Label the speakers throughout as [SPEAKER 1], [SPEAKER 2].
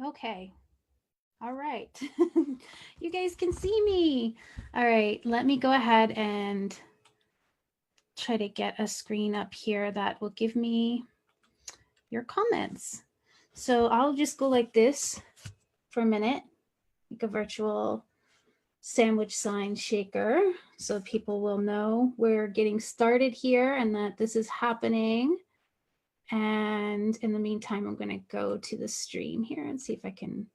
[SPEAKER 1] Okay. All right. You guys can see me. All right. Let me go ahead and try to get a screen up here that will give me your comments. So I'll just go like this for a minute, like a virtual sandwich sign shaker, so people will know we're getting started here and that this is happening. And in the meantime, I'm going to go to the stream here and see if I can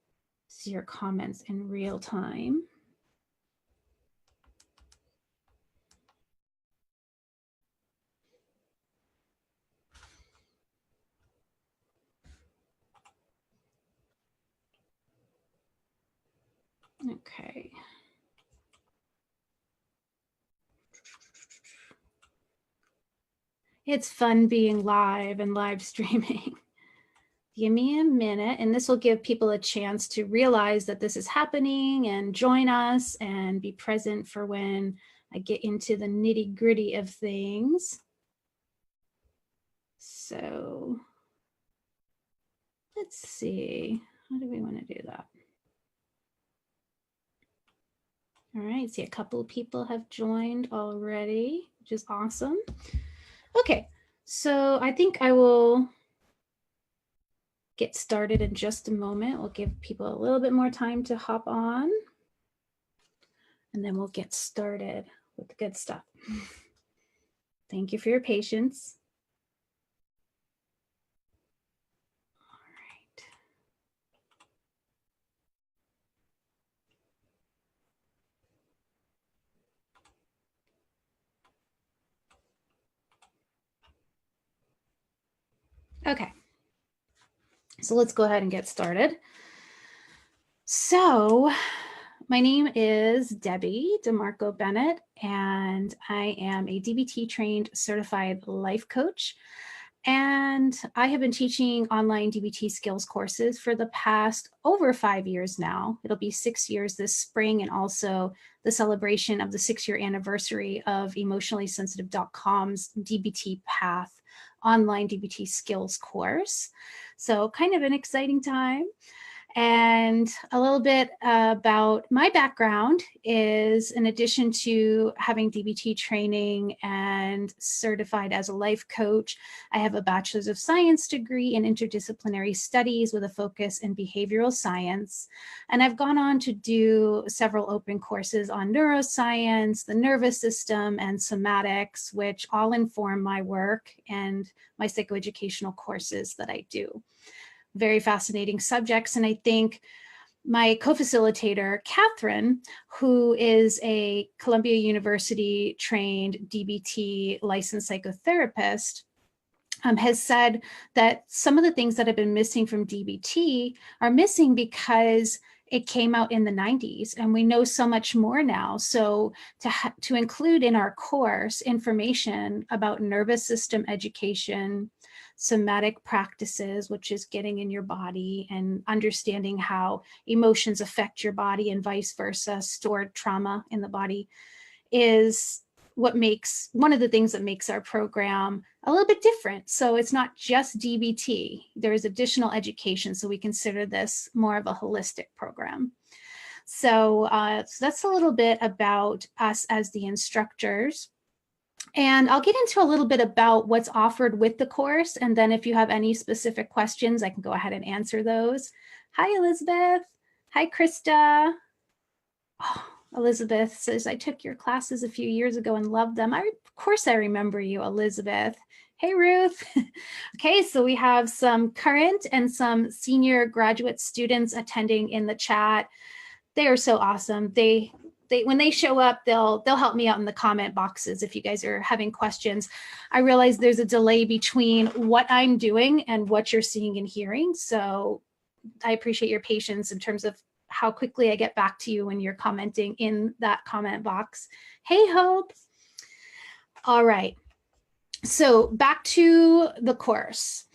[SPEAKER 1] see your comments in real time. Okay. It's fun being live and live streaming. Give me a minute, and this will give people a chance to realize that this is happening and join us and be present for when I get into the nitty-gritty of things. So let's see, how do we want to do that? All right, see, a couple of people have joined already, which is awesome. Okay, so I think I will get started in just a moment. We'll give people a little bit more time to hop on, and then we'll get started with the good stuff. Thank you for your patience. All right. Okay. So let's go ahead and get started. So my name is Debbie DeMarco Bennett, and I am a DBT trained certified life coach. And I have been teaching online DBT skills courses for the past over 5 years now. It'll be 6 years this spring, and also the celebration of the 6-year anniversary of emotionallysensitive.com's DBT Path online DBT skills course. So kind of an exciting time. And a little bit about my background is, in addition to having DBT training and certified as a life coach, I have a Bachelor's of Science degree in interdisciplinary studies with a focus in behavioral science. And I've gone on to do several open courses on neuroscience, the nervous system, and somatics, which all inform my work and my psychoeducational courses that I do. Very fascinating subjects. And I think my co-facilitator, Catherine, who is a Columbia University trained DBT licensed psychotherapist, has said that some of the things that have been missing from DBT are missing because it came out in the 90s and we know so much more now. So to include in our course information about nervous system education, somatic practices, which is getting in your body and understanding how emotions affect your body and vice versa, stored trauma in the body, is one of the things that makes our program a little bit different. So it's not just DBT, there is additional education. So we consider this more of a holistic program. So that's a little bit about us as the instructors. And I'll get into a little bit about what's offered with the course. And then if you have any specific questions, I can go ahead and answer those. Hi, Elizabeth. Hi, Krista. Oh, Elizabeth says, I took your classes a few years ago and loved them. Of course, I remember you, Elizabeth. Hey, Ruth. Okay, so we have some current and some senior graduate students attending in the chat. They are so awesome. When they show up, they'll help me out in the comment boxes if you guys are having questions. I realize there's a delay between what I'm doing and what you're seeing and hearing. So I appreciate your patience in terms of how quickly I get back to you when you're commenting in that comment box. Hey, Hope. All right. So back to the course.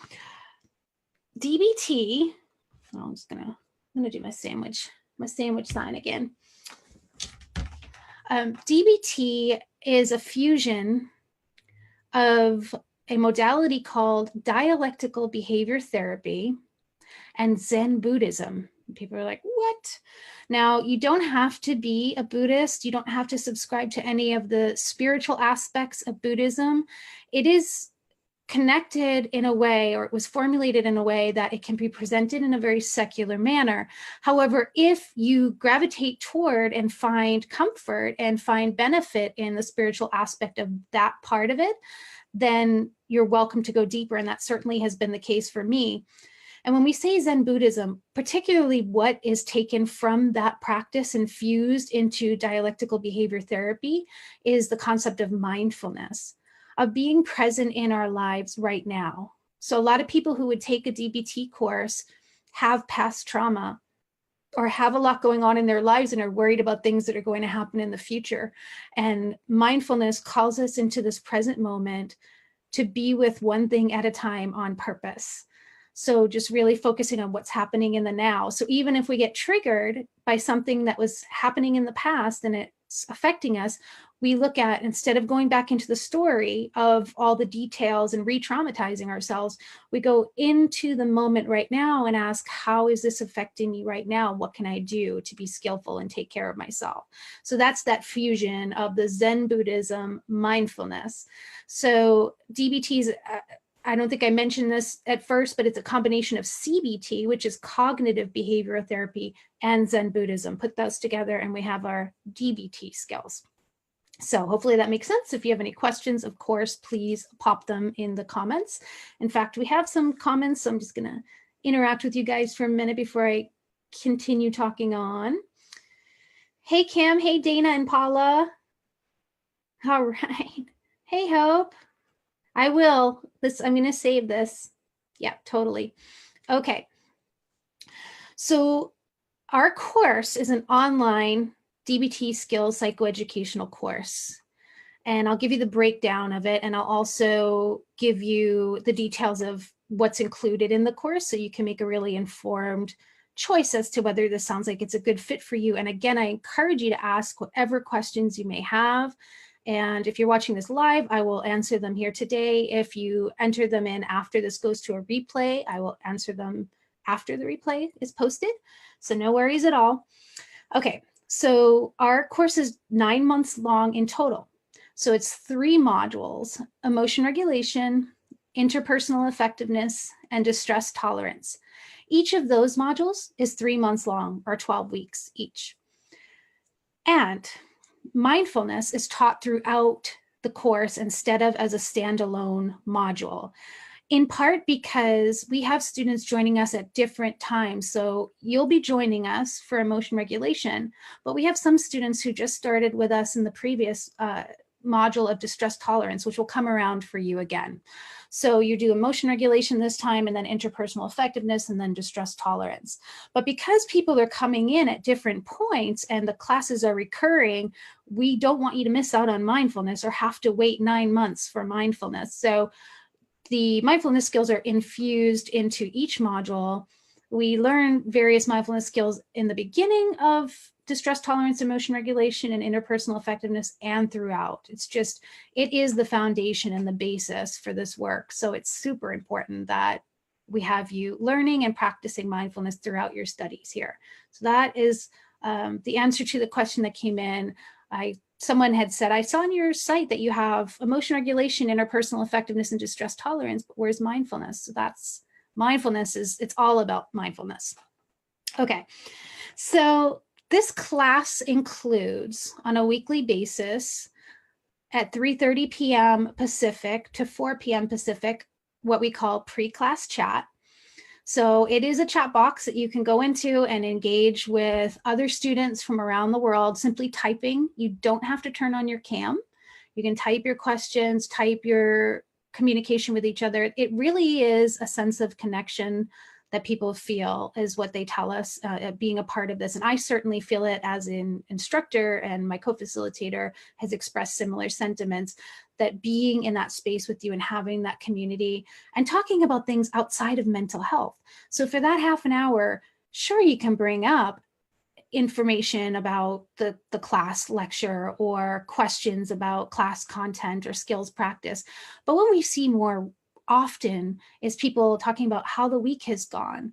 [SPEAKER 1] DBT, I'm gonna do my sandwich sign again. DBT is a fusion of a modality called dialectical behavior therapy and Zen Buddhism. People are like, what? Now, you don't have to be a Buddhist. You don't have to subscribe to any of the spiritual aspects of Buddhism. It is connected in a way, or it was formulated in a way that it can be presented in a very secular manner. However, if you gravitate toward and find comfort and find benefit in the spiritual aspect of that part of it, then you're welcome to go deeper. And that certainly has been the case for me. And when we say Zen Buddhism, particularly what is taken from that practice and fused into dialectical behavior therapy is the concept of mindfulness, of being present in our lives right now. So a lot of people who would take a DBT course have past trauma or have a lot going on in their lives and are worried about things that are going to happen in the future. And mindfulness calls us into this present moment to be with one thing at a time on purpose. So just really focusing on what's happening in the now. So even if we get triggered by something that was happening in the past and it's affecting us, we look at, instead of going back into the story of all the details and re-traumatizing ourselves, we go into the moment right now and ask, how is this affecting me right now? What can I do to be skillful and take care of myself? So that's that fusion of the Zen Buddhism mindfulness. So DBT's, I don't think I mentioned this at first, but it's a combination of CBT, which is cognitive behavioral therapy, and Zen Buddhism. Put those together and we have our DBT skills. So hopefully that makes sense. If you have any questions, of course, please pop them in the comments. In fact, we have some comments, so I'm just going to interact with you guys for a minute before I continue talking on. Hey, Kim. Hey, Dana and Paula. All right. Hey, Hope. I will. I'm going to save this. Yeah, totally. Okay. So our course is an online DBT skills psychoeducational course. And I'll give you the breakdown of it. And I'll also give you the details of what's included in the course so you can make a really informed choice as to whether this sounds like it's a good fit for you. And again, I encourage you to ask whatever questions you may have. And if you're watching this live, I will answer them here today. If you enter them in after this goes to a replay, I will answer them after the replay is posted. So no worries at all. Okay, so our course is 9 months long in total. So it's 3 modules: emotion regulation, interpersonal effectiveness, and distress tolerance. Each of those modules is 3 months long, or 12 weeks each. And mindfulness is taught throughout the course instead of as a standalone module, in part because we have students joining us at different times. So you'll be joining us for emotion regulation, but we have some students who just started with us in the previous module of distress tolerance, which will come around for you again. So you do emotion regulation this time, and then interpersonal effectiveness, and then distress tolerance. But because people are coming in at different points and the classes are recurring, we don't want you to miss out on mindfulness or have to wait 9 months for mindfulness. So the mindfulness skills are infused into each module. We learn various mindfulness skills in the beginning of distress tolerance, emotion regulation, and interpersonal effectiveness, and throughout. It is the foundation and the basis for this work. So it's super important that we have you learning and practicing mindfulness throughout your studies here. So that is the answer to the question that came in. Someone had said, I saw on your site that you have emotion regulation, interpersonal effectiveness, and distress tolerance, but where's mindfulness? So that's mindfulness it's all about mindfulness. Okay, so this class includes, on a weekly basis, at 3:30 p.m. Pacific to 4 p.m. Pacific, what we call pre-class chat. So it is a chat box that you can go into and engage with other students from around the world, simply typing. You don't have to turn on your cam. You can type your questions, type your communication with each other. It really is a sense of connection that people feel, is what they tell us, being a part of this. And I certainly feel it as an instructor, and my co-facilitator has expressed similar sentiments, that being in that space with you and having that community and talking about things outside of mental health. So for that half an hour, sure, you can bring up information about the class lecture or questions about class content or skills practice. But what we see more often is people talking about how the week has gone.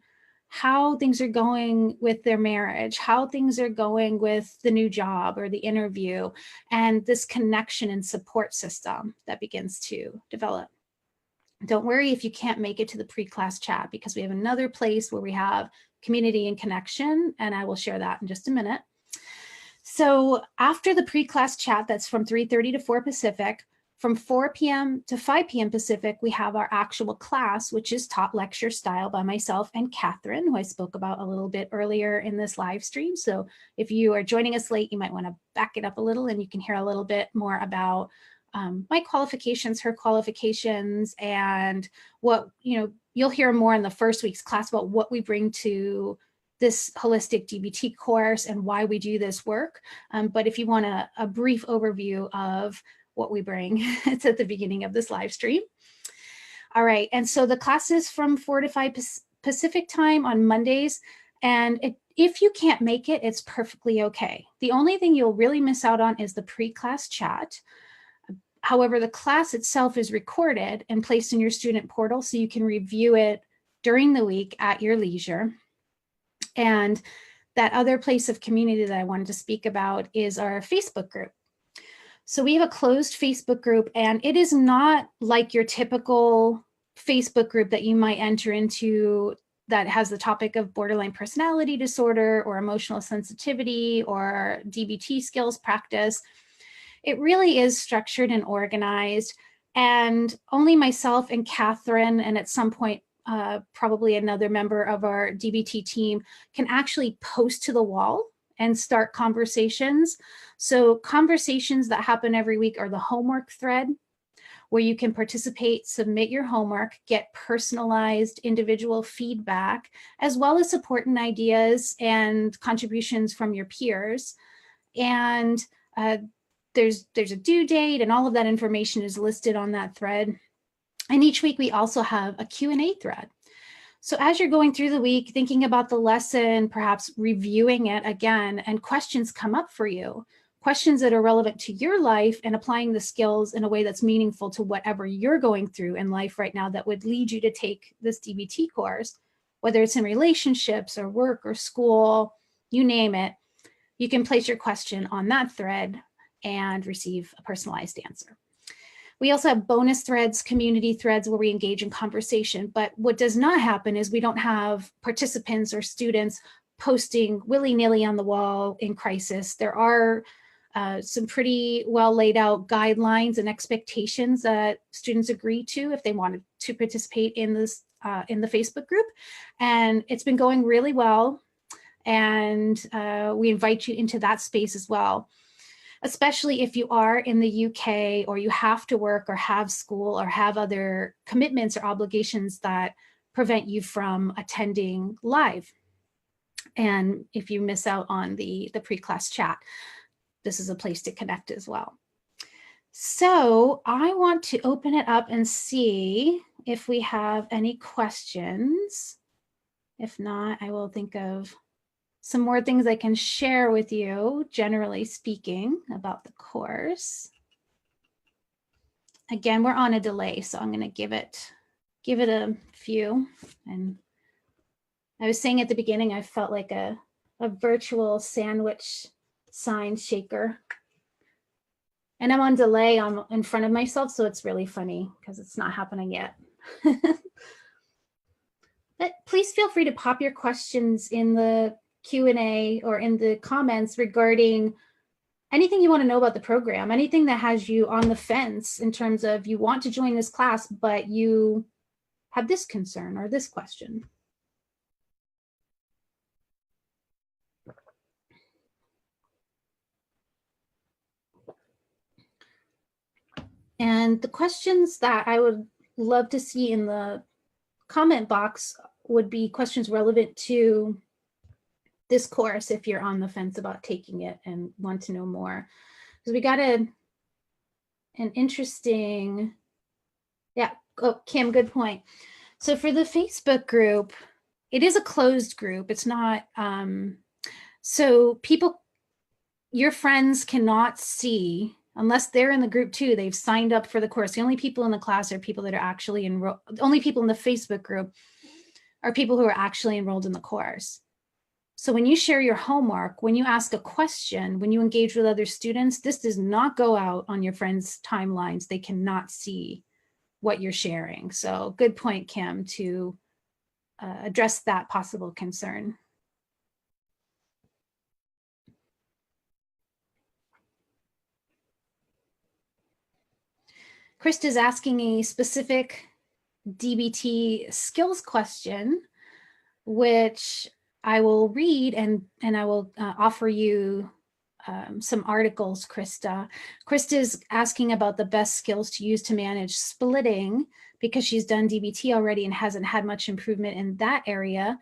[SPEAKER 1] how things are going with their marriage, how things are going with the new job or the interview, and this connection and support system that begins to develop. Don't worry if you can't make it to the pre-class chat, because we have another place where we have community and connection, and I will share that in just a minute. So after the pre-class chat, that's from 3:30 to 4 Pacific, from 4 p.m. to 5 p.m. Pacific, we have our actual class, which is taught lecture style by myself and Catherine, who I spoke about a little bit earlier in this live stream. So if you are joining us late, you might want to back it up a little and you can hear a little bit more about my qualifications, her qualifications, and what, you'll hear more in the first week's class about what we bring to this holistic DBT course and why we do this work. But if you want a brief overview of what we bring, it's at the beginning of this live stream. All right, and so the class is from 4 to 5 Pacific time on Mondays. And if you can't make it, it's perfectly okay. The only thing you'll really miss out on is the pre-class chat. However, the class itself is recorded and placed in your student portal, so you can review it during the week at your leisure. And that other place of community that I wanted to speak about is our Facebook group. So we have a closed Facebook group, and it is not like your typical Facebook group that you might enter into that has the topic of borderline personality disorder or emotional sensitivity or DBT skills practice. It really is structured and organized, and only myself and Catherine, and at some point, probably another member of our DBT team, can actually post to the wall and start conversations. So conversations that happen every week are the homework thread, where you can participate, submit your homework, get personalized individual feedback, as well as support and ideas and contributions from your peers. And there's a due date, and all of that information is listed on that thread. And each week we also have a Q&A thread. So as you're going through the week, thinking about the lesson, perhaps reviewing it again, and questions come up for you, questions that are relevant to your life, and applying the skills in a way that's meaningful to whatever you're going through in life right now that would lead you to take this DBT course, whether it's in relationships or work or school, you name it. You can place your question on that thread and receive a personalized answer. We also have bonus threads, community threads, where we engage in conversation. But what does not happen is we don't have participants or students posting willy-nilly on the wall in crisis. There are some pretty well laid out guidelines and expectations that students agree to if they wanted to participate in this in the Facebook group. And it's been going really well. And we invite you into that space as well, especially if you are in the UK or you have to work or have school or have other commitments or obligations that prevent you from attending live. And if you miss out on the pre-class chat, this is a place to connect as well. So I want to open it up and see if we have any questions. If not, I will think of some more things I can share with you, generally speaking, about the course. Again, we're on a delay, so I'm going to give it a few. And I was saying at the beginning, I felt like a virtual sandwich sign shaker. And I'm on delay in front of myself, so it's really funny because it's not happening yet. But please feel free to pop your questions in the Q&A or in the comments regarding anything you want to know about the program, anything that has you on the fence in terms of you want to join this class, but you have this concern or this question. And the questions that I would love to see in the comment box would be questions relevant to this course if you're on the fence about taking it and want to know more. Because we got an interesting, Kim, good point. So for the Facebook group, it is a closed group. It's not, so people, your friends cannot see, unless they're in the group too, they've signed up for the course. The only people in the class are people that are actually enrolled. The only people in the Facebook group are people who are actually enrolled in the course. So when you share your homework, when you ask a question, when you engage with other students, this does not go out on your friends' timelines. They cannot see what you're sharing. So good point, Kim, to address that possible concern. Krista's asking a specific DBT skills question, which I will read and I will offer you some articles, Krista. Krista is asking about the best skills to use to manage splitting because she's done DBT already and hasn't had much improvement in that area.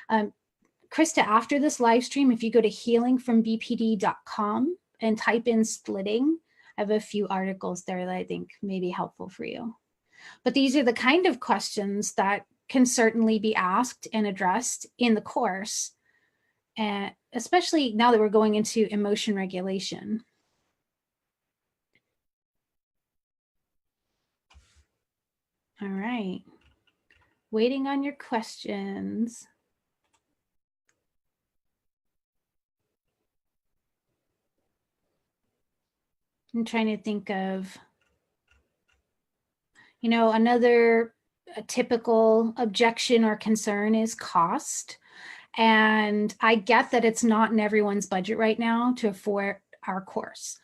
[SPEAKER 1] Krista, after this live stream, if you go to healingfrombpd.com and type in splitting, I have a few articles there that I think may be helpful for you. But these are the kind of questions that can certainly be asked and addressed in the course, and especially now that we're going into emotion regulation. All right. Waiting on your questions. I'm trying to think of, another typical objection or concern is cost. And I get that it's not in everyone's budget right now to afford our course.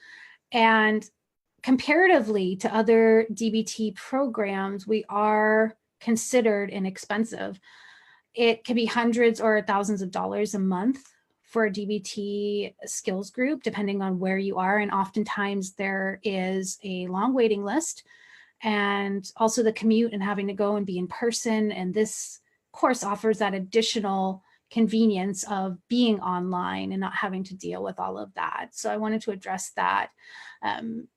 [SPEAKER 1] And comparatively to other DBT programs, we are considered inexpensive. It can be hundreds or thousands of dollars a month for a DBT skills group, depending on where you are. And oftentimes there is a long waiting list, and also the commute and having to go and be in person. And this course offers that additional convenience of being online and not having to deal with all of that. So I wanted to address that.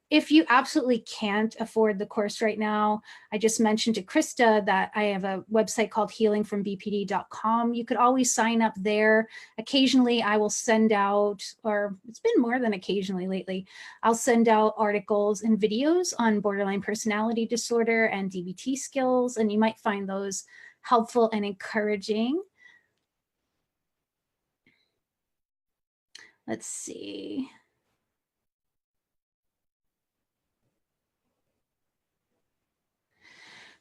[SPEAKER 1] If you absolutely can't afford the course right now, I just mentioned to Krista that I have a website called healingfrombpd.com. You could always sign up there. Occasionally I will send out, or it's been more than occasionally lately, I'll send out articles and videos on borderline personality disorder and DBT skills, and you might find those helpful and encouraging. Let's see.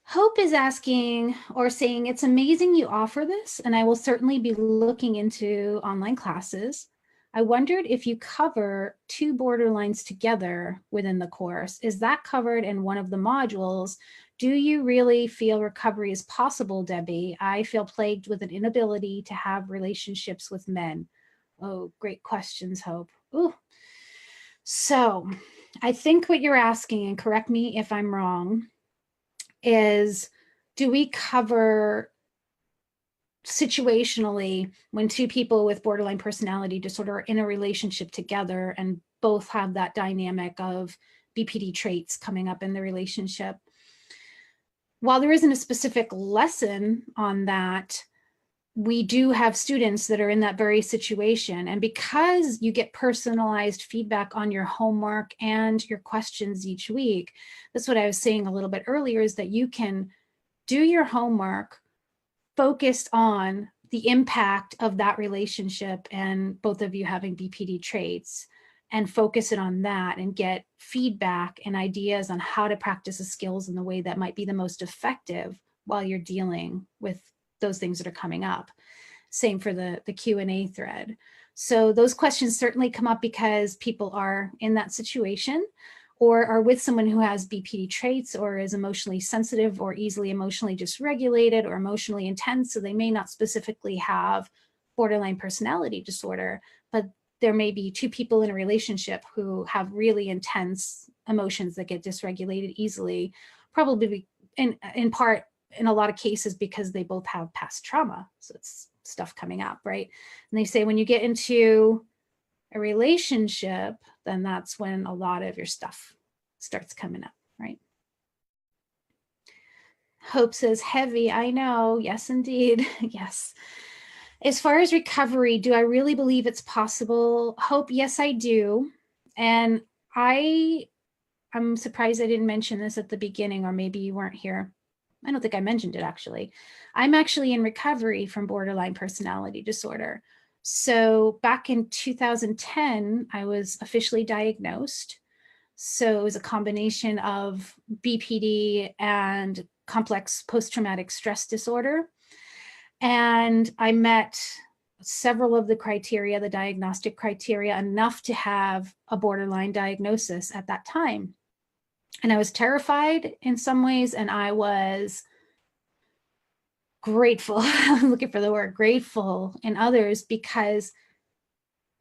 [SPEAKER 1] Hope is asking or saying, it's amazing you offer this, and I will certainly be looking into online classes. I wondered if you cover two borderlines together within the course. Is that covered in one of the modules? Do you really feel recovery is possible, Debbie? I feel plagued with an inability to have relationships with men. Oh, great questions, Hope. Ooh. So I think what you're asking, and correct me if I'm wrong, is, do we cover situationally when two people with borderline personality disorder are in a relationship together and both have that dynamic of BPD traits coming up in the relationship? While there isn't a specific lesson on that, we do have students that are in that very situation. And because you get personalized feedback on your homework and your questions each week, that's what I was saying a little bit earlier, is that you can do your homework focused on the impact of that relationship and both of you having BPD traits, and focus it on that and get feedback and ideas on how to practice the skills in the way that might be the most effective while you're dealing with those things that are coming up. Same for the Q&A thread. So those questions certainly come up because people are in that situation or are with someone who has BPD traits or is emotionally sensitive or easily emotionally dysregulated or emotionally intense. So they may not specifically have borderline personality disorder, but there may be two people in a relationship who have really intense emotions that get dysregulated easily, probably in part, in a lot of cases, because they both have past trauma. So it's stuff coming up, right? And they say when you get into a relationship, then that's when a lot of your stuff starts coming up, right? Hope says heavy. I know. Yes, indeed. Yes. As far as recovery, do I really believe it's possible? Hope, yes, I do. And I'm surprised I didn't mention this at the beginning, or maybe you weren't here. I don't think I mentioned it actually. I'm actually in recovery from borderline personality disorder. So back in 2010, I was officially diagnosed. So it was a combination of BPD and complex post-traumatic stress disorder. And I met several of the criteria, the diagnostic criteria, enough to have a borderline diagnosis at that time. And I was terrified in some ways, and I was grateful, I'm looking for the word grateful in others, because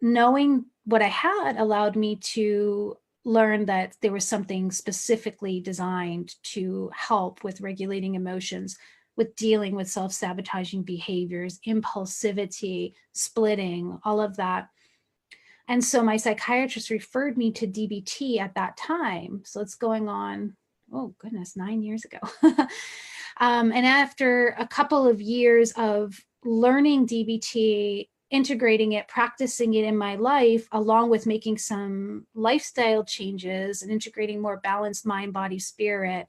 [SPEAKER 1] knowing what I had allowed me to learn that there was something specifically designed to help with regulating emotions, with dealing with self-sabotaging behaviors, impulsivity, splitting, all of that. And so my psychiatrist referred me to DBT at that time. So it's going on, oh goodness, 9 years ago. And after a couple of years of learning DBT, integrating it, practicing it in my life, along with making some lifestyle changes and integrating more balanced mind, body, spirit,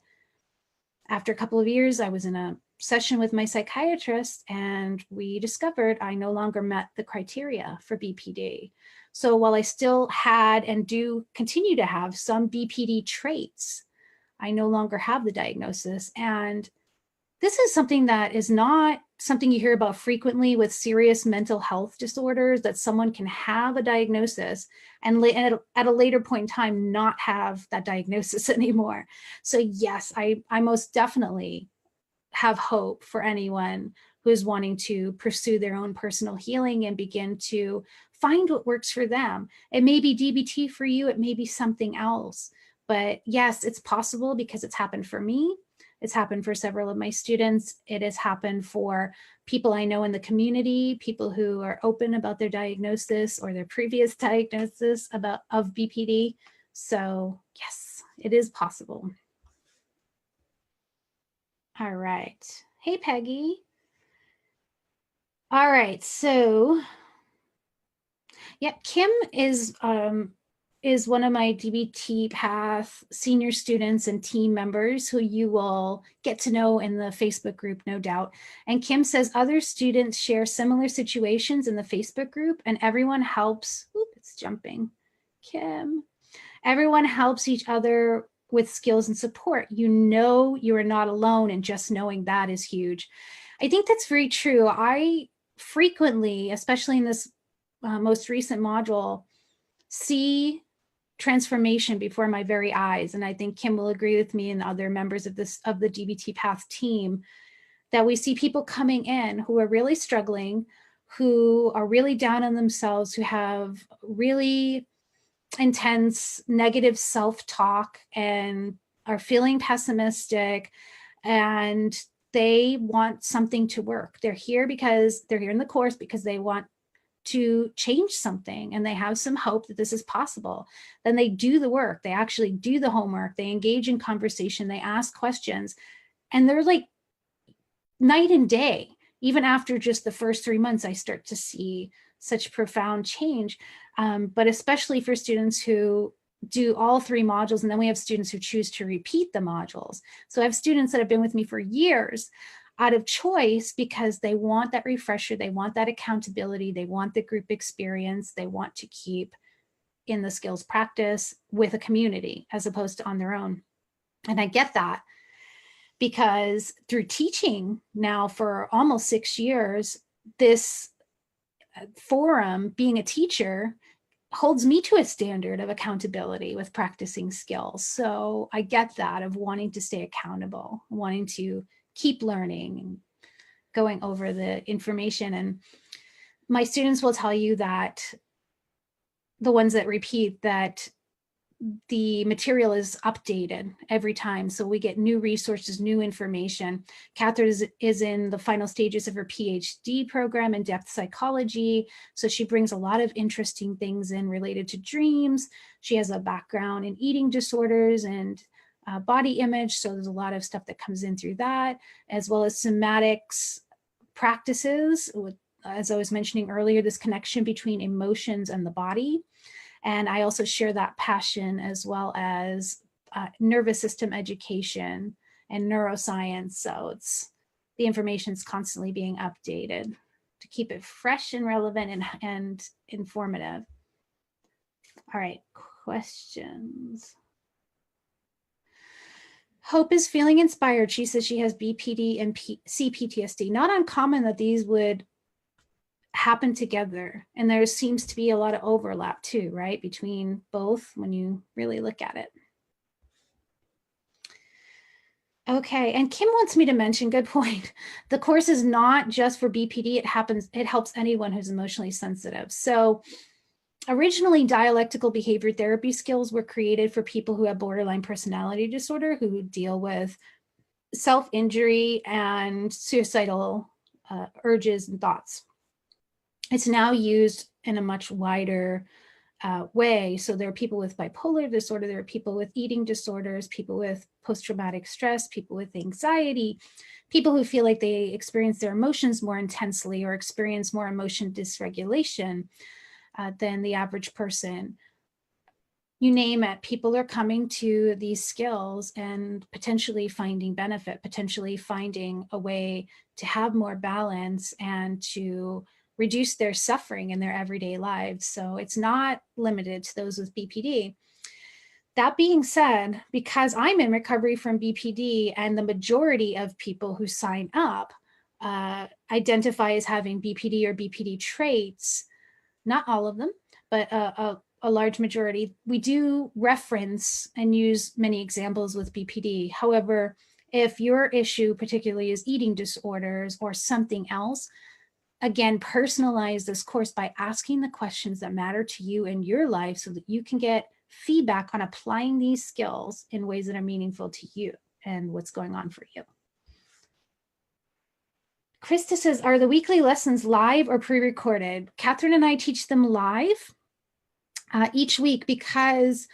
[SPEAKER 1] after a couple of years, I was in a session with my psychiatrist and we discovered I no longer met the criteria for BPD. So while I still had and do continue to have some BPD traits, I no longer have the diagnosis. And this is something that is not something you hear about frequently with serious mental health disorders, that someone can have a diagnosis and at a later point in time not have that diagnosis anymore. So yes, I most definitely have hope for anyone who is wanting to pursue their own personal healing and begin to find what works for them. It may be DBT for you, it may be something else. But yes, it's possible because it's happened for me. It's happened for several of my students. It has happened for people I know in the community, people who are open about their diagnosis or their previous diagnosis of BPD. So yes, it is possible. All right. Hey, Peggy. All right. So yeah, Kim is one of my DBT Path senior students and team members who you will get to know in the Facebook group, no doubt. And Kim says other students share similar situations in the Facebook group and everyone helps. Oop, it's jumping. Kim. Everyone helps each other with skills and support. You know you are not alone, and just knowing that is huge. I think that's very true. I frequently, especially in this most recent module, see transformation before my very eyes. And I think Kim will agree with me and other members of the DBT Path team that we see people coming in who are really struggling, who are really down on themselves, who have really intense negative self-talk and are feeling pessimistic, and they want something to work. They're here in the course because they want to change something and they have some hope that this is possible. Then they do the work, they actually do the homework, they engage in conversation, they ask questions, and they're like night and day. Even after just the first 3 months, I start to see such profound change. But especially for students who do all 3 modules, and then we have students who choose to repeat the modules. So I have students that have been with me for years out of choice because they want that refresher, they want that accountability, they want the group experience, they want to keep in the skills practice with a community as opposed to on their own. And I get that because through teaching now for almost 6 years, this forum, being a teacher, holds me to a standard of accountability with practicing skills. So I get that, of wanting to stay accountable, wanting to keep learning and going over the information. And my students will tell you that, the ones that repeat, that the material is updated every time. So we get new resources, new information. Catherine is in the final stages of her PhD program in depth psychology. So she brings a lot of interesting things in related to dreams. She has a background in eating disorders and body image. So there's a lot of stuff that comes in through that, as well as somatics practices. As I was mentioning earlier, this connection between emotions and the body. And I also share that passion, as well as nervous system education and neuroscience. So the information is constantly being updated to keep it fresh and relevant and informative. All right, questions. Hope is feeling inspired. She says she has BPD and CPTSD. Not uncommon that these would happen together. And there seems to be a lot of overlap too, right? Between both when you really look at it. Okay, and Kim wants me to mention, good point. The course is not just for BPD. It helps anyone who's emotionally sensitive. So originally, dialectical behavior therapy skills were created for people who have borderline personality disorder, who deal with self-injury and suicidal urges and thoughts. It's now used in a much wider way. So there are people with bipolar disorder, there are people with eating disorders, people with post-traumatic stress, people with anxiety, people who feel like they experience their emotions more intensely or experience more emotion dysregulation than the average person. You name it, people are coming to these skills and potentially finding benefit, potentially finding a way to have more balance and to reduce their suffering in their everyday lives. So it's not limited to those with BPD. That being said, because I'm in recovery from BPD and the majority of people who sign up identify as having BPD or BPD traits, not all of them, but a large majority, we do reference and use many examples with BPD. However, if your issue particularly is eating disorders or something else, again, personalize this course by asking the questions that matter to you in your life so that you can get feedback on applying these skills in ways that are meaningful to you and what's going on for you. Krista says, are the weekly lessons live or pre-recorded? Catherine and I teach them live each week because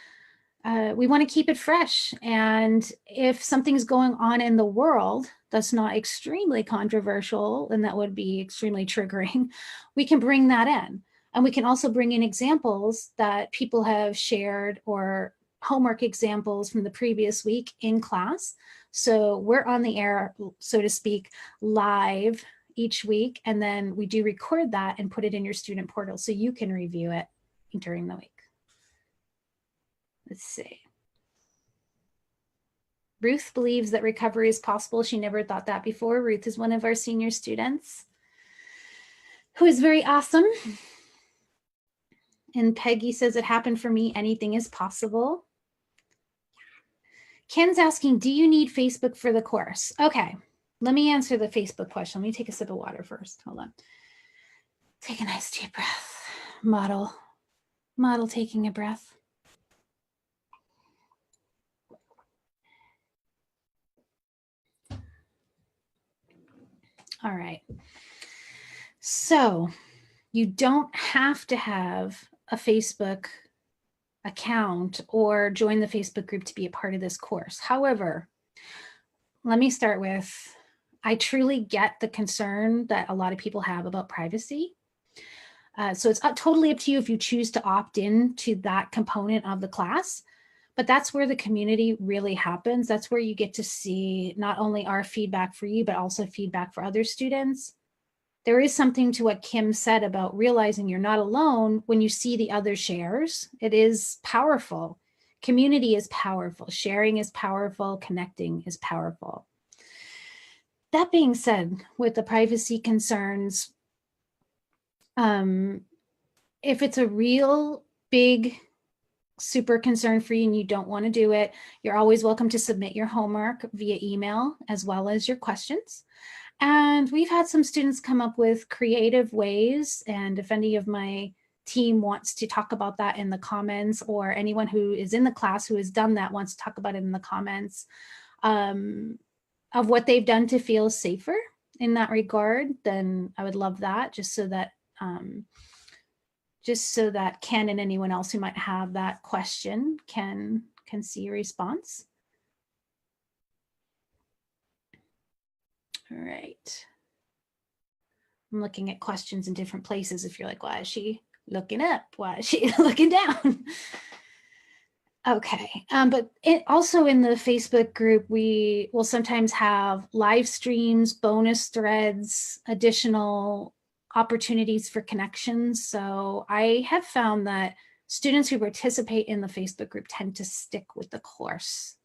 [SPEAKER 1] we want to keep it fresh. And if something's going on in the world that's not extremely controversial, and that would be extremely triggering, we can bring that in. And we can also bring in examples that people have shared or homework examples from the previous week in class. So we're on the air, so to speak, live each week. And then we do record that and put it in your student portal so you can review it during the week. Let's see. Ruth believes that recovery is possible. She never thought that before. Ruth is one of our senior students who is very awesome. And Peggy says, it happened for me. Anything is possible. Ken's asking, do you need Facebook for the course? Okay, let me answer the Facebook question. Let me take a sip of water first. Hold on. Take a nice deep breath. Model taking a breath. All right. So you don't have to have a Facebook account or join the Facebook group to be a part of this course. However, let me start with, I truly get the concern that a lot of people have about privacy. So it's totally up to you if you choose to opt in to that component of the class. But that's where the community really happens. That's where you get to see not only our feedback for you, but also feedback for other students. There is something to what Kim said about realizing you're not alone when you see the other shares. It is powerful. Community is powerful. Sharing is powerful. Connecting is powerful. That being said, with the privacy concerns, if it's a real big super concerned for you and you don't want to do it, you're always welcome to submit your homework via email as well as your questions. And we've had some students come up with creative ways, and if any of my team wants to talk about that in the comments, or anyone who is in the class who has done that wants to talk about it in the comments, of what they've done to feel safer in that regard, then I would love that, just so that Ken and anyone else who might have that question can see a response. All right. I'm looking at questions in different places. If you're like, why is she looking up? Why is she looking down? Okay, but also in the Facebook group, we will sometimes have live streams, bonus threads, additional opportunities for connections. So I have found that students who participate in the Facebook group tend to stick with the course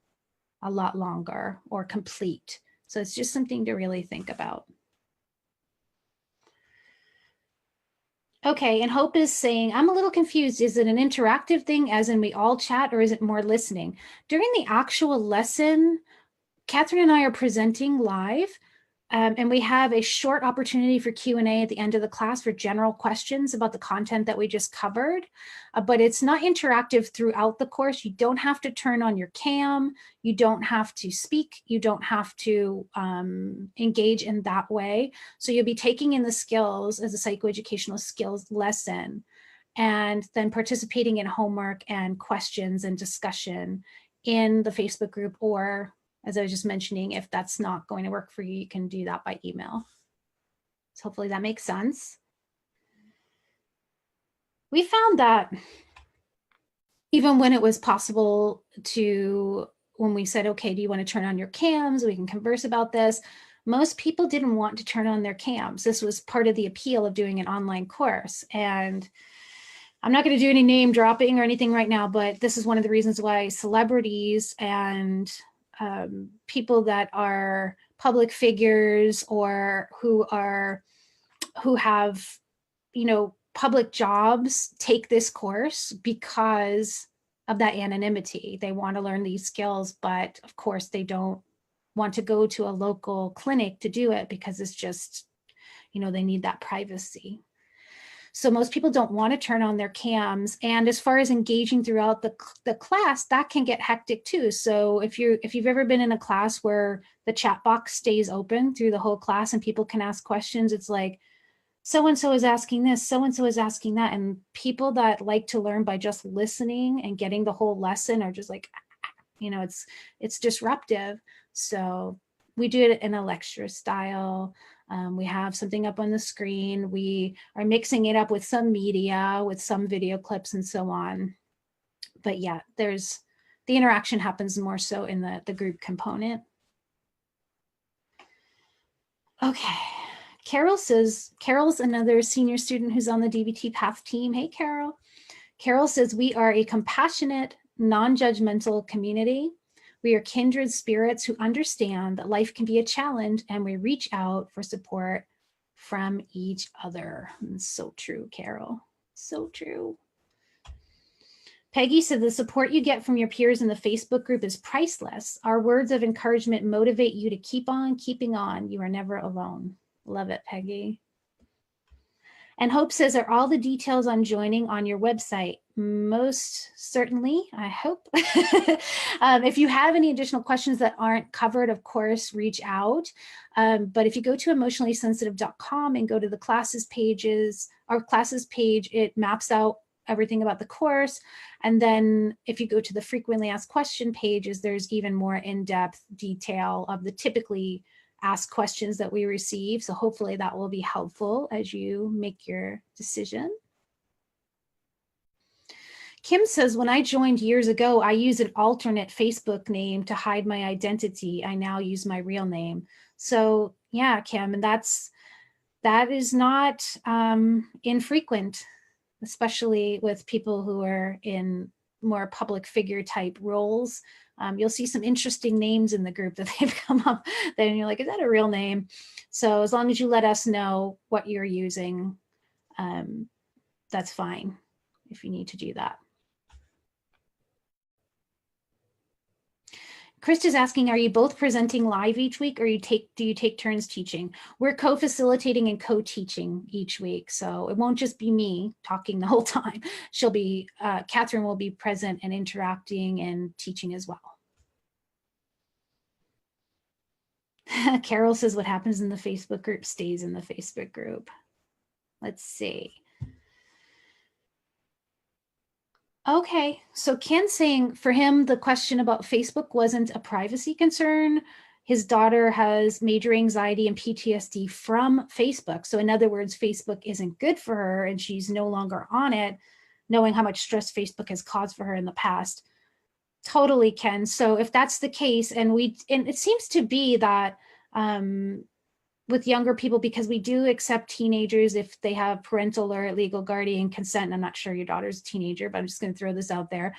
[SPEAKER 1] a lot longer or complete. So it's just something to really think about. Okay, and Hope is saying, I'm a little confused. Is it an interactive thing, as in we all chat, or is it more listening? During the actual lesson, Catherine and I are presenting live, and we have a short opportunity for Q&A at the end of the class for general questions about the content that we just covered, but it's not interactive throughout the course. You don't have to turn on your cam, you don't have to speak, you don't have to engage in that way. So you'll be taking in the skills as a psychoeducational skills lesson, and then participating in homework and questions and discussion in the Facebook group, or as I was just mentioning, if that's not going to work for you, you can do that by email. So hopefully that makes sense. We found that even when it was possible to, when we said, okay, do you want to turn on your cams? We can converse about this. Most people didn't want to turn on their cams. This was part of the appeal of doing an online course. And I'm not going to do any name dropping or anything right now, but this is one of the reasons why celebrities and people that are public figures or who have, you know, public jobs take this course, because of that anonymity. They want to learn these skills, but of course they don't want to go to a local clinic to do it, because it's just, you know, they need that privacy. So most people don't want to turn on their cams. And as far as engaging throughout the class, that can get hectic too. So if you've ever been in a class where the chat box stays open through the whole class and people can ask questions, it's like, so-and-so is asking this, so-and-so is asking that. And people that like to learn by just listening and getting the whole lesson are just like, you know, it's disruptive. So we do it in a lecture style. We have something up on the screen. We are mixing it up with some media, with some video clips and so on. But yeah, the interaction happens more so in the group component. Okay. Carol says, Carol's another senior student who's on the DBT Path team. Hey, Carol. Carol says, we are a compassionate, non-judgmental community. We are kindred spirits who understand that life can be a challenge, and we reach out for support from each other. And so true, Carol. So true. Peggy said, the support you get from your peers in the Facebook group is priceless. Our words of encouragement motivate you to keep on keeping on. You are never alone. Love it, Peggy. And Hope says, are all the details on joining on your website? Most certainly, I hope. If you have any additional questions that aren't covered, of course, reach out. But if you go to emotionallysensitive.com and go to the classes pages, our classes page, it maps out everything about the course. And then if you go to the frequently asked question pages, there's even more in-depth detail of the typically ask questions that we receive. So hopefully that will be helpful as you make your decision. Kim says, when I joined years ago, I used an alternate Facebook name to hide my identity. I now use my real name. So yeah, Kim, and that is not infrequent, especially with people who are in more public figure type roles. You'll see some interesting names in the group that they've come up. Then you're like, is that a real name? So as long as you let us know what you're using, that's fine if you need to do that. Chris is asking, are you both presenting live each week, or do you take turns teaching? We're co-facilitating and co-teaching each week. So it won't just be me talking the whole time. Catherine will be present and interacting and teaching as well. Carol says, what happens in the Facebook group stays in the Facebook group. Let's see. Okay, so Ken's saying for him, the question about Facebook wasn't a privacy concern. His daughter has major anxiety and PTSD from Facebook. So in other words, Facebook isn't good for her and she's no longer on it, knowing how much stress Facebook has caused for her in the past. Totally, Ken. So if that's the case, and it seems to be that with younger people, because we do accept teenagers if they have parental or legal guardian consent. And I'm not sure your daughter's a teenager, but I'm just going to throw this out there.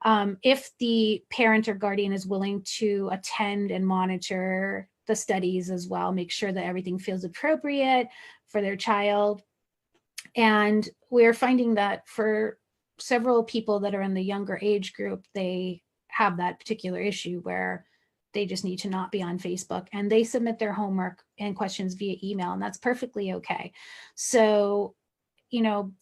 [SPEAKER 1] If the parent or guardian is willing to attend and monitor the studies as well, make sure that everything feels appropriate for their child. And we're finding that for several people that are in the younger age group, they have that particular issue where they just need to not be on Facebook, and they submit their homework and questions via email, and that's perfectly okay. So, you know,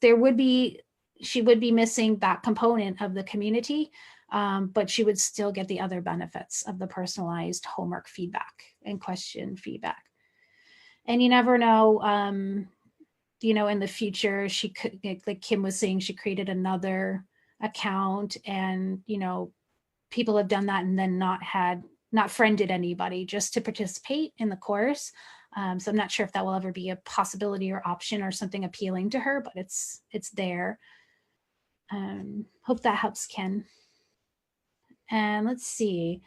[SPEAKER 1] she would be missing that component of the community, but she would still get the other benefits of the personalized homework feedback and question feedback. And you never know, you know, in the future, she could, like Kim was saying, she created another account, and, you know, people have done that and then not friended anybody just to participate in the course. So I'm not sure if that will ever be a possibility or option or something appealing to her, but it's there. Hope that helps, Ken. And let's see.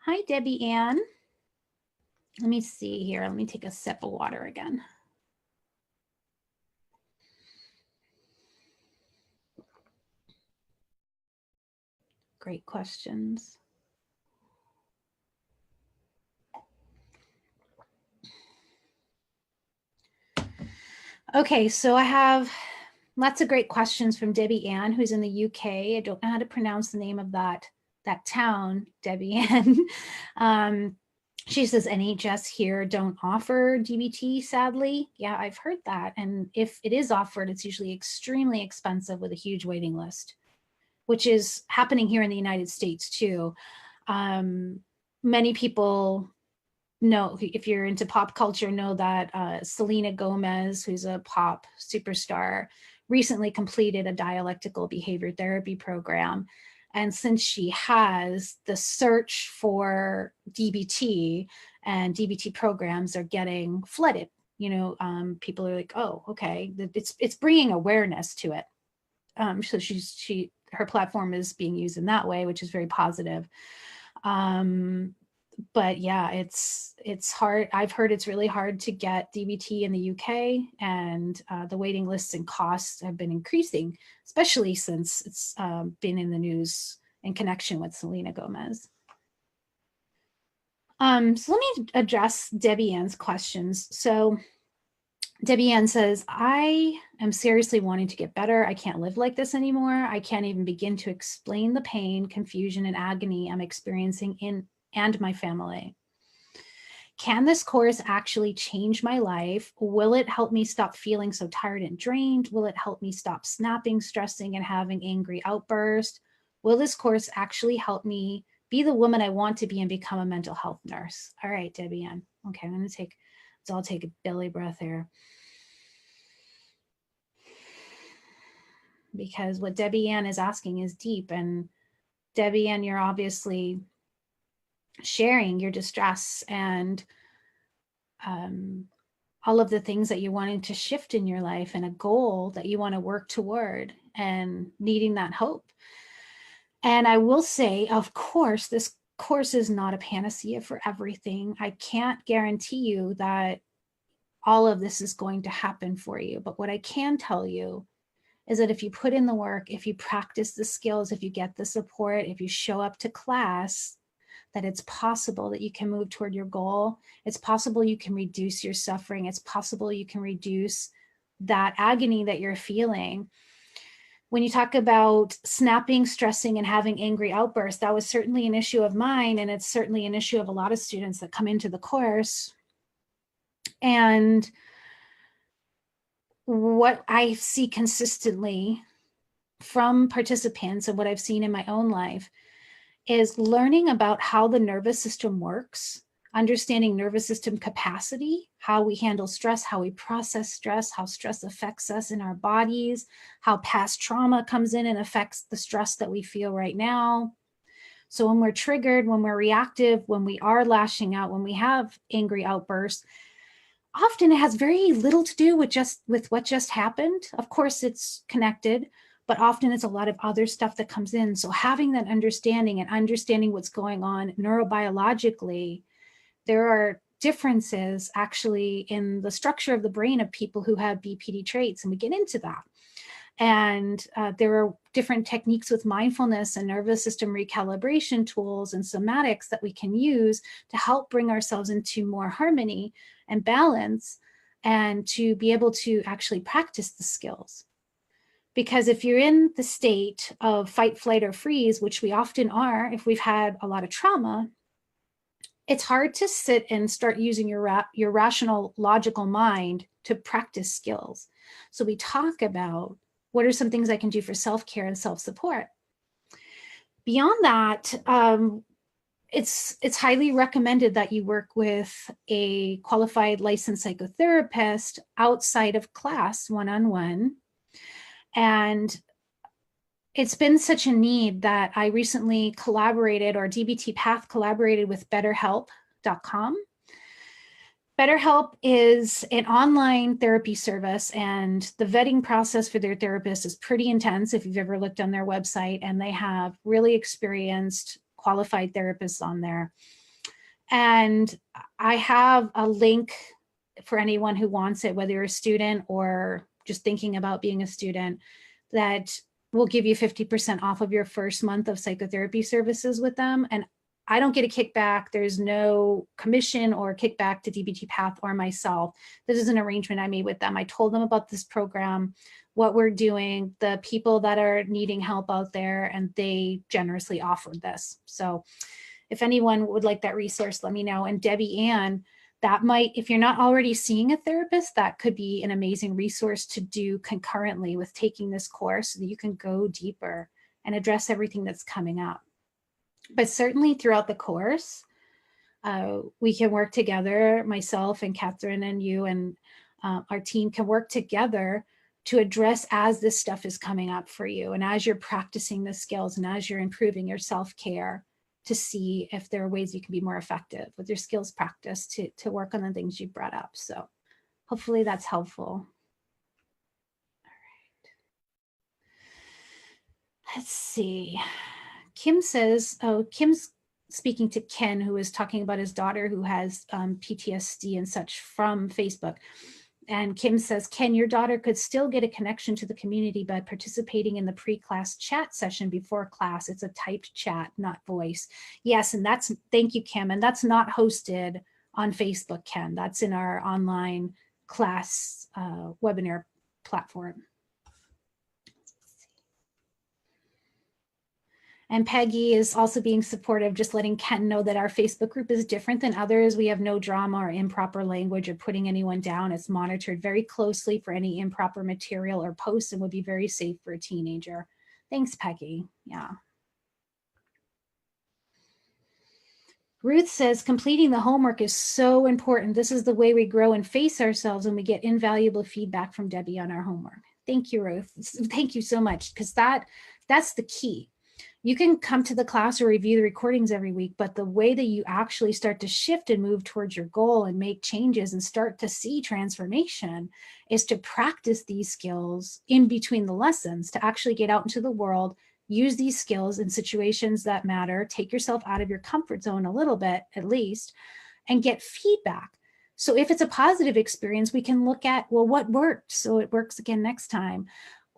[SPEAKER 1] Hi, Debbie Ann. Let me see here. Let me take a sip of water again. Great questions. Okay, so I have lots of great questions from Debbie Ann, who's in the UK. I don't know how to pronounce the name of that town, Debbie Ann. She says NHS here don't offer DBT, sadly. Yeah, I've heard that. And if it is offered, it's usually extremely expensive with a huge waiting list, which is happening here in the United States too. Many people know, if you're into pop culture, know that Selena Gomez, who's a pop superstar, recently completed a dialectical behavior therapy program. And since she has, the search for DBT and DBT programs are getting flooded. You know, people are like, oh, okay, it's bringing awareness to it. So her platform is being used in that way, which is very positive. But yeah, it's hard. I've heard it's really hard to get DBT in the UK, and the waiting lists and costs have been increasing, especially since it's been in the news in connection with Selena Gomez. So let me address Debbie Ann's questions. So Debbie Ann says, I am seriously wanting to get better. I can't live like this anymore. I can't even begin to explain the pain, confusion, and agony I'm experiencing and my family. Can this course actually change my life? Will it help me stop feeling so tired and drained? Will it help me stop snapping, stressing, and having angry outbursts? Will this course actually help me be the woman I want to be and become a mental health nurse? All right, Debbie Ann. Okay, I'll take a belly breath here. Because what Debbie Ann is asking is deep, and Debbie Ann, you're obviously sharing your distress and all of the things that you wanted to shift in your life, and a goal that you want to work toward, and needing that hope. And I will say, of course, this course is not a panacea for everything. I can't guarantee you that all of this is going to happen for you. But what I can tell you is that if you put in the work, if you practice the skills, if you get the support, if you show up to class, that it's possible that you can move toward your goal. It's possible you can reduce your suffering. It's possible you can reduce that agony that you're feeling. When you talk about snapping, stressing, and having angry outbursts, that was certainly an issue of mine, and it's certainly an issue of a lot of students that come into the course. And what I see consistently from participants, and what I've seen in my own life, is learning about how the nervous system works, understanding nervous system capacity, how we handle stress, how we process stress, how stress affects us in our bodies, how past trauma comes in and affects the stress that we feel right now. So when we're triggered, when we're reactive, when we are lashing out, when we have angry outbursts, often it has very little to do with what just happened. Of course, it's connected, but often it's a lot of other stuff that comes in. So having that understanding and understanding what's going on neurobiologically, there are differences actually in the structure of the brain of people who have BPD traits, and we get into that. And there are different techniques with mindfulness and nervous system recalibration tools and somatics that we can use to help bring ourselves into more harmony and balance, and to be able to actually practice the skills. Because if you're in the state of fight, flight, or freeze, which we often are if we've had a lot of trauma, it's hard to sit and start using your rational, logical mind to practice skills. So we talk about what are some things I can do for self-care and self-support. Beyond that, it's highly recommended that you work with a qualified licensed psychotherapist outside of class, one-on-one. And it's been such a need that I recently collaborated, or DBT Path collaborated with BetterHelp.com. BetterHelp is an online therapy service, and the vetting process for their therapist is pretty intense if you've ever looked on their website, and they have really experienced, qualified therapists on there. And I have a link for anyone who wants it, whether you're a student or just thinking about being a student, that will give you 50% off of your first month of psychotherapy services with them. And I don't get a kickback. There's no commission or kickback to DBT Path or myself. This is an arrangement I made with them. I told them about this program, what we're doing, the people that are needing help out there, and they generously offered this. So if anyone would like that resource, let me know. And Debbie Ann, that might, if you're not already seeing a therapist, that could be an amazing resource to do concurrently with taking this course, so that you can go deeper and address everything that's coming up. But certainly throughout the course, we can work together, myself and Catherine and you and our team can work together to address as this stuff is coming up for you, and as you're practicing the skills and as you're improving your self-care, to see if there are ways you can be more effective with your skills practice to work on the things you brought up. So hopefully that's helpful. All right. Let's see. Kim says, oh, Kim's speaking to Ken, who is talking about his daughter who has PTSD and such from Facebook. And Kim says, Ken, your daughter could still get a connection to the community by participating in the pre-class chat session before class. It's a typed chat, not voice. Yes, and that's, thank you, Kim. And that's not hosted on Facebook, Ken. That's in our online class webinar platform. And Peggy is also being supportive, just letting Ken know that our Facebook group is different than others. We have no drama or improper language or putting anyone down. It's monitored very closely for any improper material or posts, and would be very safe for a teenager. Thanks, Peggy. Yeah. Ruth says, completing the homework is so important. This is the way we grow and face ourselves, and we get invaluable feedback from Debbie on our homework. Thank you, Ruth. Thank you so much, because that's the key. You can come to the class or review the recordings every week, but the way that you actually start to shift and move towards your goal and make changes and start to see transformation is to practice these skills in between the lessons, to actually get out into the world, use these skills in situations that matter, take yourself out of your comfort zone a little bit at least, and get feedback. So if it's a positive experience, we can look at, well, what worked so it works again next time.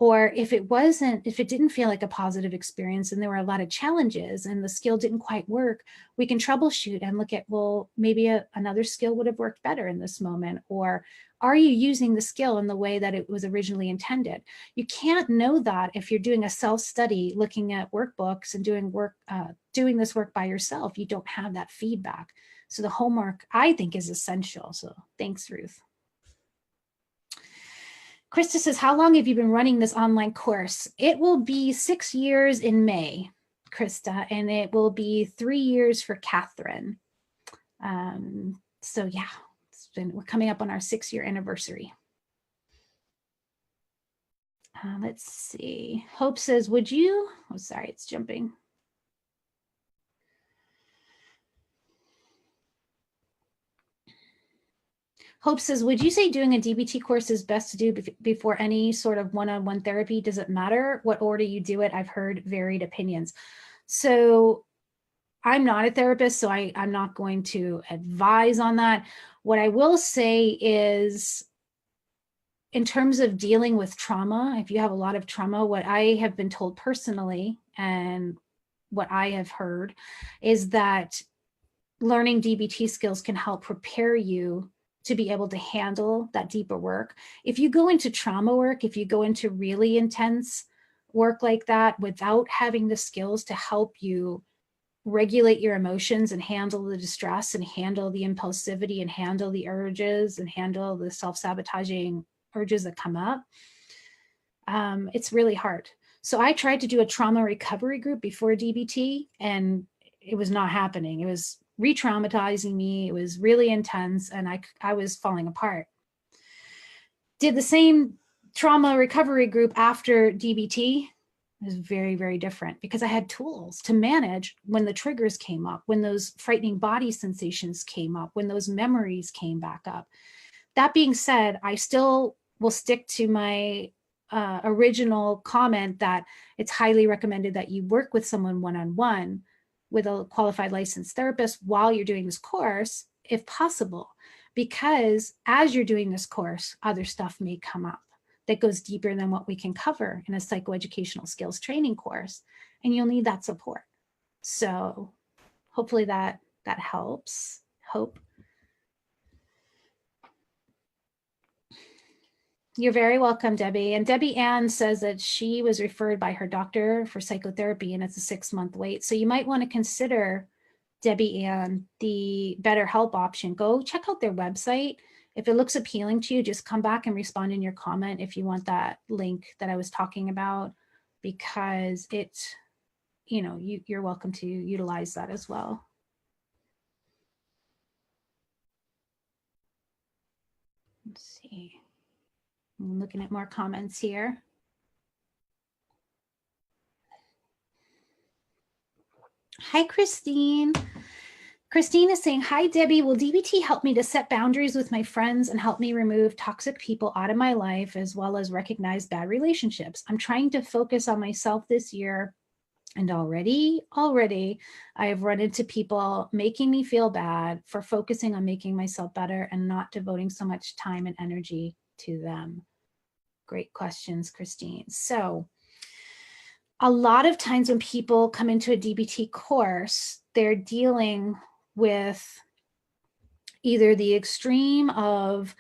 [SPEAKER 1] Or if it didn't feel like a positive experience and there were a lot of challenges and the skill didn't quite work, we can troubleshoot and look at, well, maybe another skill would have worked better in this moment. Or are you using the skill in the way that it was originally intended? You can't know that if you're doing a self-study, looking at workbooks and doing this work by yourself. You don't have that feedback. So the homework, I think, is essential. So thanks, Ruth. Krista says, how long have you been running this online course? It will be 6 years in May, Krista, and it will be 3 years for Catherine. So yeah, we're coming up on our 6-year anniversary. Let's see. Hope says, would you? Oh, sorry, it's jumping. Hope says, would you say doing a DBT course is best to do before any sort of one-on-one therapy? Does it matter what order you do it? I've heard varied opinions. So I'm not a therapist, so I'm not going to advise on that. What I will say is, in terms of dealing with trauma, if you have a lot of trauma, what I have been told personally and what I have heard is that learning DBT skills can help prepare you to be able to handle that deeper work. If you go into trauma work, if you go into really intense work like that without having the skills to help you regulate your emotions and handle the distress and handle the impulsivity and handle the urges and handle the self-sabotaging urges that come up, it's really hard. So I tried to do a trauma recovery group before DBT, and it was not happening. It was re-traumatizing me. It was really intense, and I was falling apart. Did the same trauma recovery group after DBT. It was very, very different because I had tools to manage when the triggers came up, when those frightening body sensations came up, when those memories came back up. That being said, I still will stick to my original comment that it's highly recommended that you work with someone one-on-one with a qualified licensed therapist while you're doing this course, if possible, because as you're doing this course, other stuff may come up that goes deeper than what we can cover in a psychoeducational skills training course, and you'll need that support. So hopefully that helps. Hope. You're very welcome, Debbie. And Debbie Ann says that she was referred by her doctor for psychotherapy, and it's a 6-month wait. So you might want to consider, Debbie Ann, the BetterHelp option. Go check out their website. If it looks appealing to you, just come back and respond in your comment if you want that link that I was talking about, because it's, you know, you're welcome to utilize that as well. Let's see. I'm looking at more comments here. Hi, Christine. Christine is saying, hi, Debbie. Will DBT help me to set boundaries with my friends and help me remove toxic people out of my life, as well as recognize bad relationships? I'm trying to focus on myself this year, and already I have run into people making me feel bad for focusing on making myself better and not devoting so much time and energy to them. Great questions, Christine. So a lot of times when people come into a DBT course, they're dealing with either the extreme of,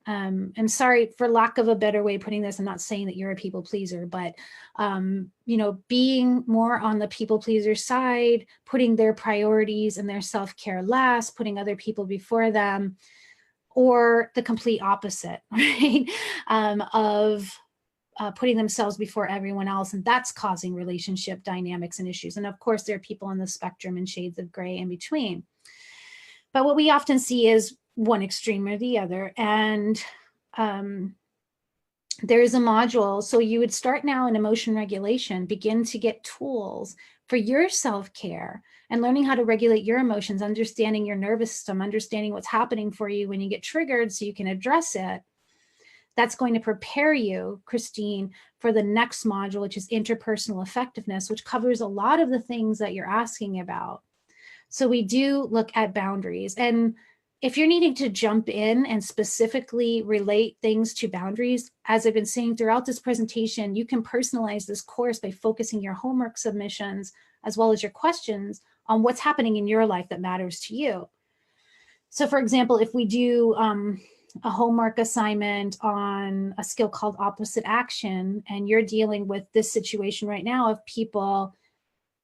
[SPEAKER 1] I'm sorry, for lack of a better way of putting this, I'm not saying that you're a people pleaser, but, you know, being more on the people pleaser side, putting their priorities and their self-care last, putting other people before them, or the complete opposite, right? Of putting themselves before everyone else, and that's causing relationship dynamics and issues. And of course, there are people on the spectrum and shades of gray in between. But what we often see is one extreme or the other. And there is a module. So you would start now in emotion regulation, begin to get tools for your self-care and learning how to regulate your emotions, understanding your nervous system, understanding what's happening for you when you get triggered so you can address it. That's going to prepare you, Christine, for the next module, which is interpersonal effectiveness, which covers a lot of the things that you're asking about. So we do look at boundaries. And if you're needing to jump in and specifically relate things to boundaries, as I've been saying throughout this presentation, you can personalize this course by focusing your homework submissions as well as your questions on what's happening in your life that matters to you. So for example, if we do a homework assignment on a skill called opposite action, and you're dealing with this situation right now of people,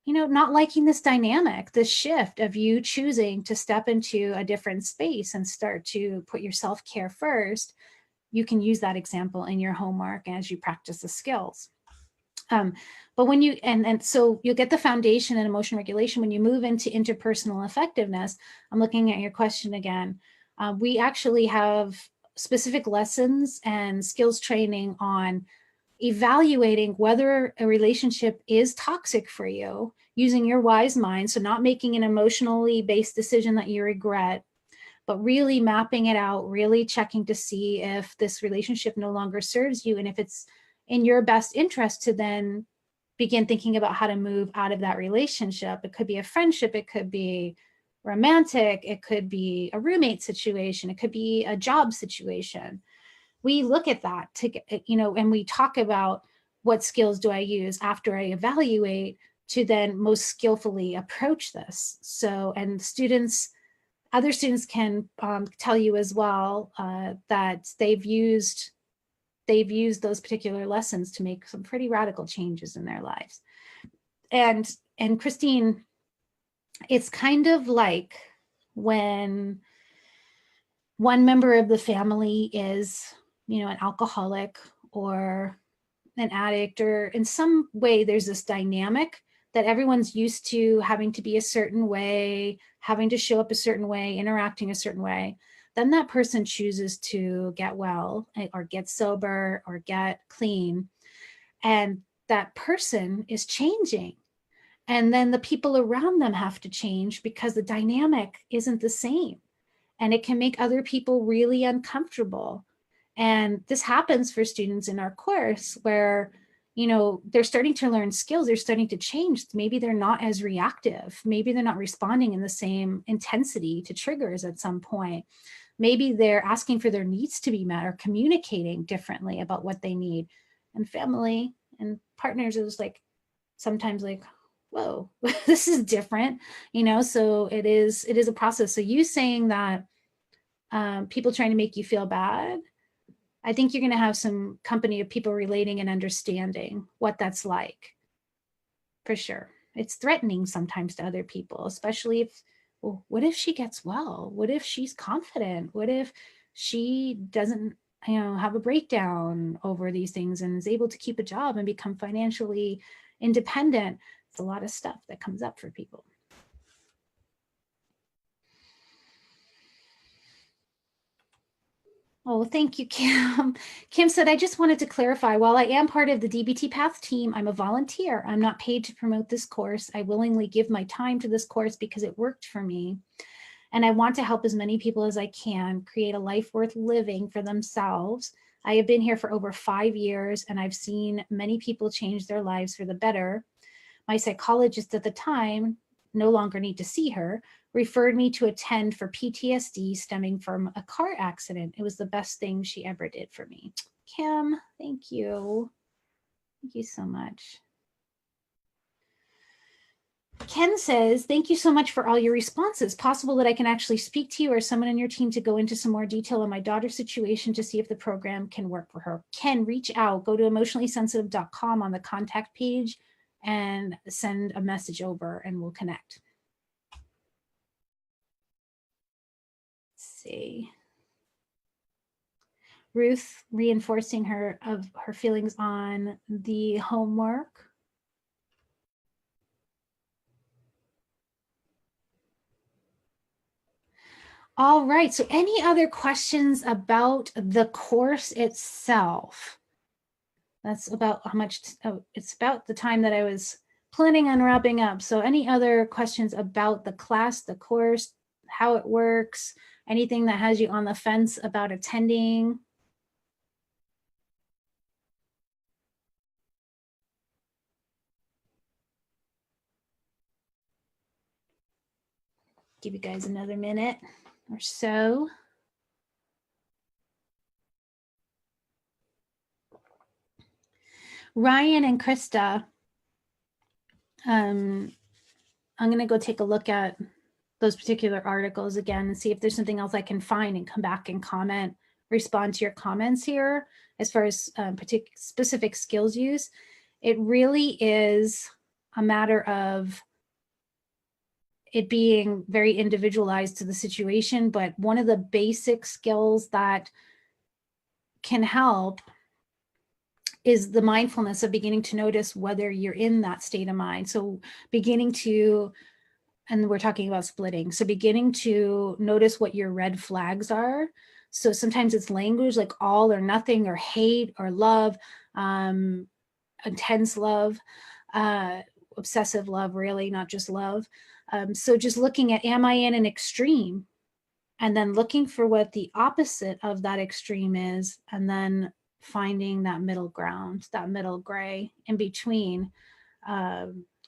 [SPEAKER 1] you know, not liking this dynamic, this shift of you choosing to step into a different space and start to put your self-care first, you can use that example in your homework as you practice the skills. But when you, and so you'll get the foundation in emotion regulation. When you move into interpersonal effectiveness, I'm looking at your question again. We actually have specific lessons and skills training on evaluating whether a relationship is toxic for you using your wise mind. So not making an emotionally based decision that you regret, but really mapping it out, really checking to see if this relationship no longer serves you, and if it's in your best interest to then begin thinking about how to move out of that relationship. It could be a friendship, it could be romantic, it could be a roommate situation, it could be a job situation. We look at that to get, and we talk about what skills do I use after I evaluate to then most skillfully approach this. So, and other students can tell you as well that they've used those particular lessons to make some pretty radical changes in their lives. And Christine, it's kind of like when one member of the family is, an alcoholic or an addict, or in some way there's this dynamic that everyone's used to having to be a certain way, having to show up a certain way, interacting a certain way. Then that person chooses to get well or get sober or get clean. And that person is changing. And then the people around them have to change because the dynamic isn't the same. And it can make other people really uncomfortable. And this happens for students in our course where, they're starting to learn skills, they're starting to change. Maybe they're not as reactive. Maybe they're not responding in the same intensity to triggers at some point. Maybe they're asking for their needs to be met or communicating differently about what they need. And family and partners is like, sometimes like, whoa, this is different, so it is a process. So you saying that people trying to make you feel bad, I think you're going to have some company of people relating and understanding what that's like, for sure. It's threatening sometimes to other people, especially if, well, what if she gets well? What if she's confident? What if she doesn't, have a breakdown over these things and is able to keep a job and become financially independent? It's a lot of stuff that comes up for people. Oh, thank you, Kim. Kim said, I just wanted to clarify, while I am part of the DBT Path team, I'm a volunteer. I'm not paid to promote this course. I willingly give my time to this course because it worked for me. And I want to help as many people as I can create a life worth living for themselves. I have been here for over 5 years, and I've seen many people change their lives for the better. My psychologist at the time, no longer need to see her, referred me to attend for PTSD stemming from a car accident. It was the best thing she ever did for me. Kim, thank you. Thank you so much. Ken says, thank you so much for all your responses. Possible that I can actually speak to you or someone on your team to go into some more detail on my daughter's situation to see if the program can work for her. Ken, reach out, go to emotionallysensitive.com on the contact page and send a message over and we'll connect. Let's see. Ruth reinforcing her feelings on the homework. All right, so any other questions about the course itself? That's about how much, it's about the time that I was planning on wrapping up. So any other questions about the class, the course, how it works, anything that has you on the fence about attending? Give you guys another minute or so. Ryan and Krista, I'm going to go take a look at those particular articles again and see if there's something else I can find and come back and comment, respond to your comments here as far as specific skills use. It really is a matter of it being very individualized to the situation, but one of the basic skills that can help is the mindfulness of beginning to notice whether you're in that state of mind. So beginning to, and we're talking about splitting, so beginning to notice what your red flags are. So sometimes it's language like all or nothing or hate or love, intense love, obsessive love, really, not just love. So just looking at, am I in an extreme? and then looking for what the opposite of that extreme is, and then finding that middle ground, that middle gray in between,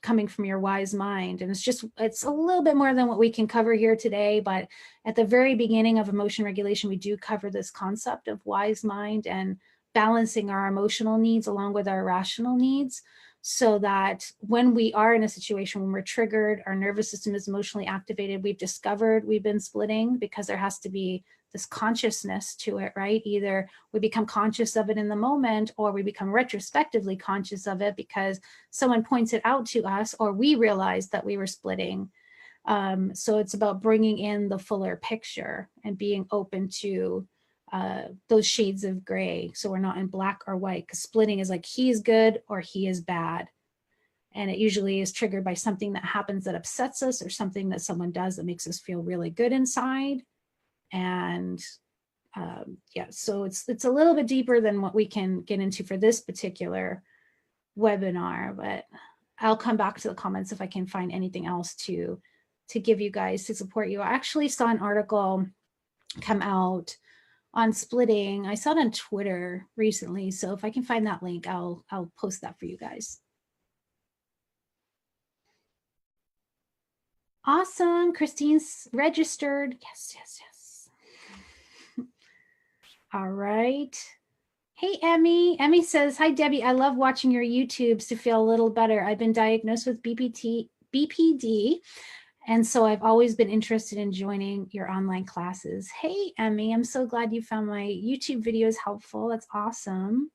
[SPEAKER 1] coming from your wise mind. And it's a little bit more than what we can cover here today, but at the very beginning of emotion regulation, we do cover this concept of wise mind and balancing our emotional needs along with our rational needs, so that when we are in a situation when we're triggered, our nervous system is emotionally activated, we've discovered we've been splitting, because there has to be this consciousness to it, right? Either we become conscious of it in the moment, or we become retrospectively conscious of it because someone points it out to us, or we realized that we were splitting. So it's about bringing in the fuller picture and being open to those shades of gray. So we're not in black or white, because splitting is like he is good or he is bad. And it usually is triggered by something that happens that upsets us, or something that someone does that makes us feel really good inside. And yeah, so it's a little bit deeper than what we can get into for this particular webinar, but I'll come back to the comments if I can find anything else to give you guys to support you. I actually saw an article come out on splitting. I saw it on Twitter recently, so if I can find that link, I'll post that for you guys. Awesome. Christine's registered. Yes, yes, yes. All right. Hey, Emmy. Emmy says, hi, Debbie. I love watching your YouTubes to feel a little better. I've been diagnosed with BPD, and so I've always been interested in joining your online classes. Hey, Emmy, I'm so glad you found my YouTube videos helpful. That's awesome.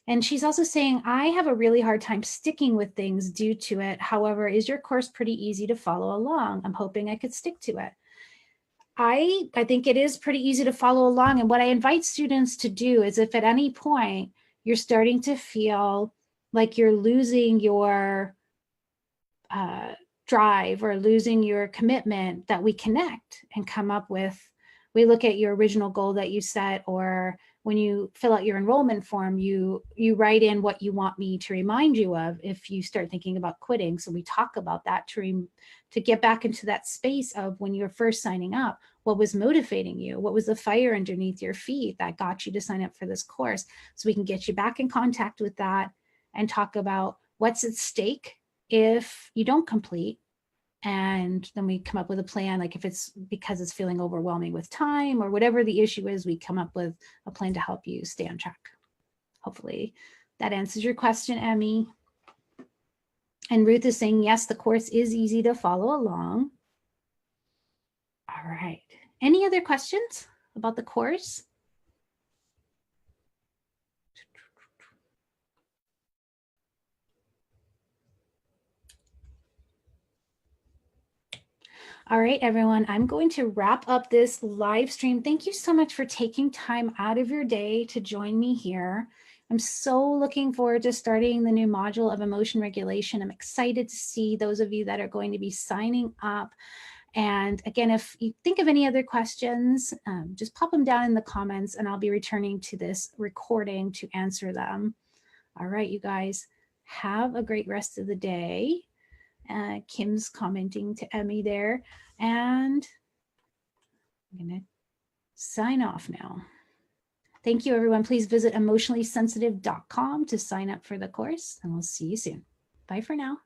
[SPEAKER 1] And she's also saying, I have a really hard time sticking with things due to it. However, is your course pretty easy to follow along? I'm hoping I could stick to it. I think it is pretty easy to follow along. And what I invite students to do is, if at any point you're starting to feel like you're losing your drive or losing your commitment, that we connect and come up with, we look at your original goal that you set, or when you fill out your enrollment form, you write in what you want me to remind you of if you start thinking about quitting. So we talk about that to get back into that space of when you were first signing up, what was motivating you? What was the fire underneath your feet that got you to sign up for this course? So we can get you back in contact with that and talk about what's at stake if you don't complete. And then we come up with a plan, like if it's because it's feeling overwhelming with time or whatever the issue is, we come up with a plan to help you stay on track. Hopefully that answers your question, Emmy. And Ruth is saying, yes, the course is easy to follow along. All right. Any other questions about the course? All right, everyone, I'm going to wrap up this live stream. Thank you so much for taking time out of your day to join me here. I'm so looking forward to starting the new module of emotion regulation. I'm excited to see those of you that are going to be signing up. And again, if you think of any other questions, just pop them down in the comments and I'll be returning to this recording to answer them. All right, you guys, have a great rest of the day. Kim's commenting to Emmy there, and I'm going to sign off now. Thank you, everyone. Please visit emotionallysensitive.com to sign up for the course, and we'll see you soon. Bye for now.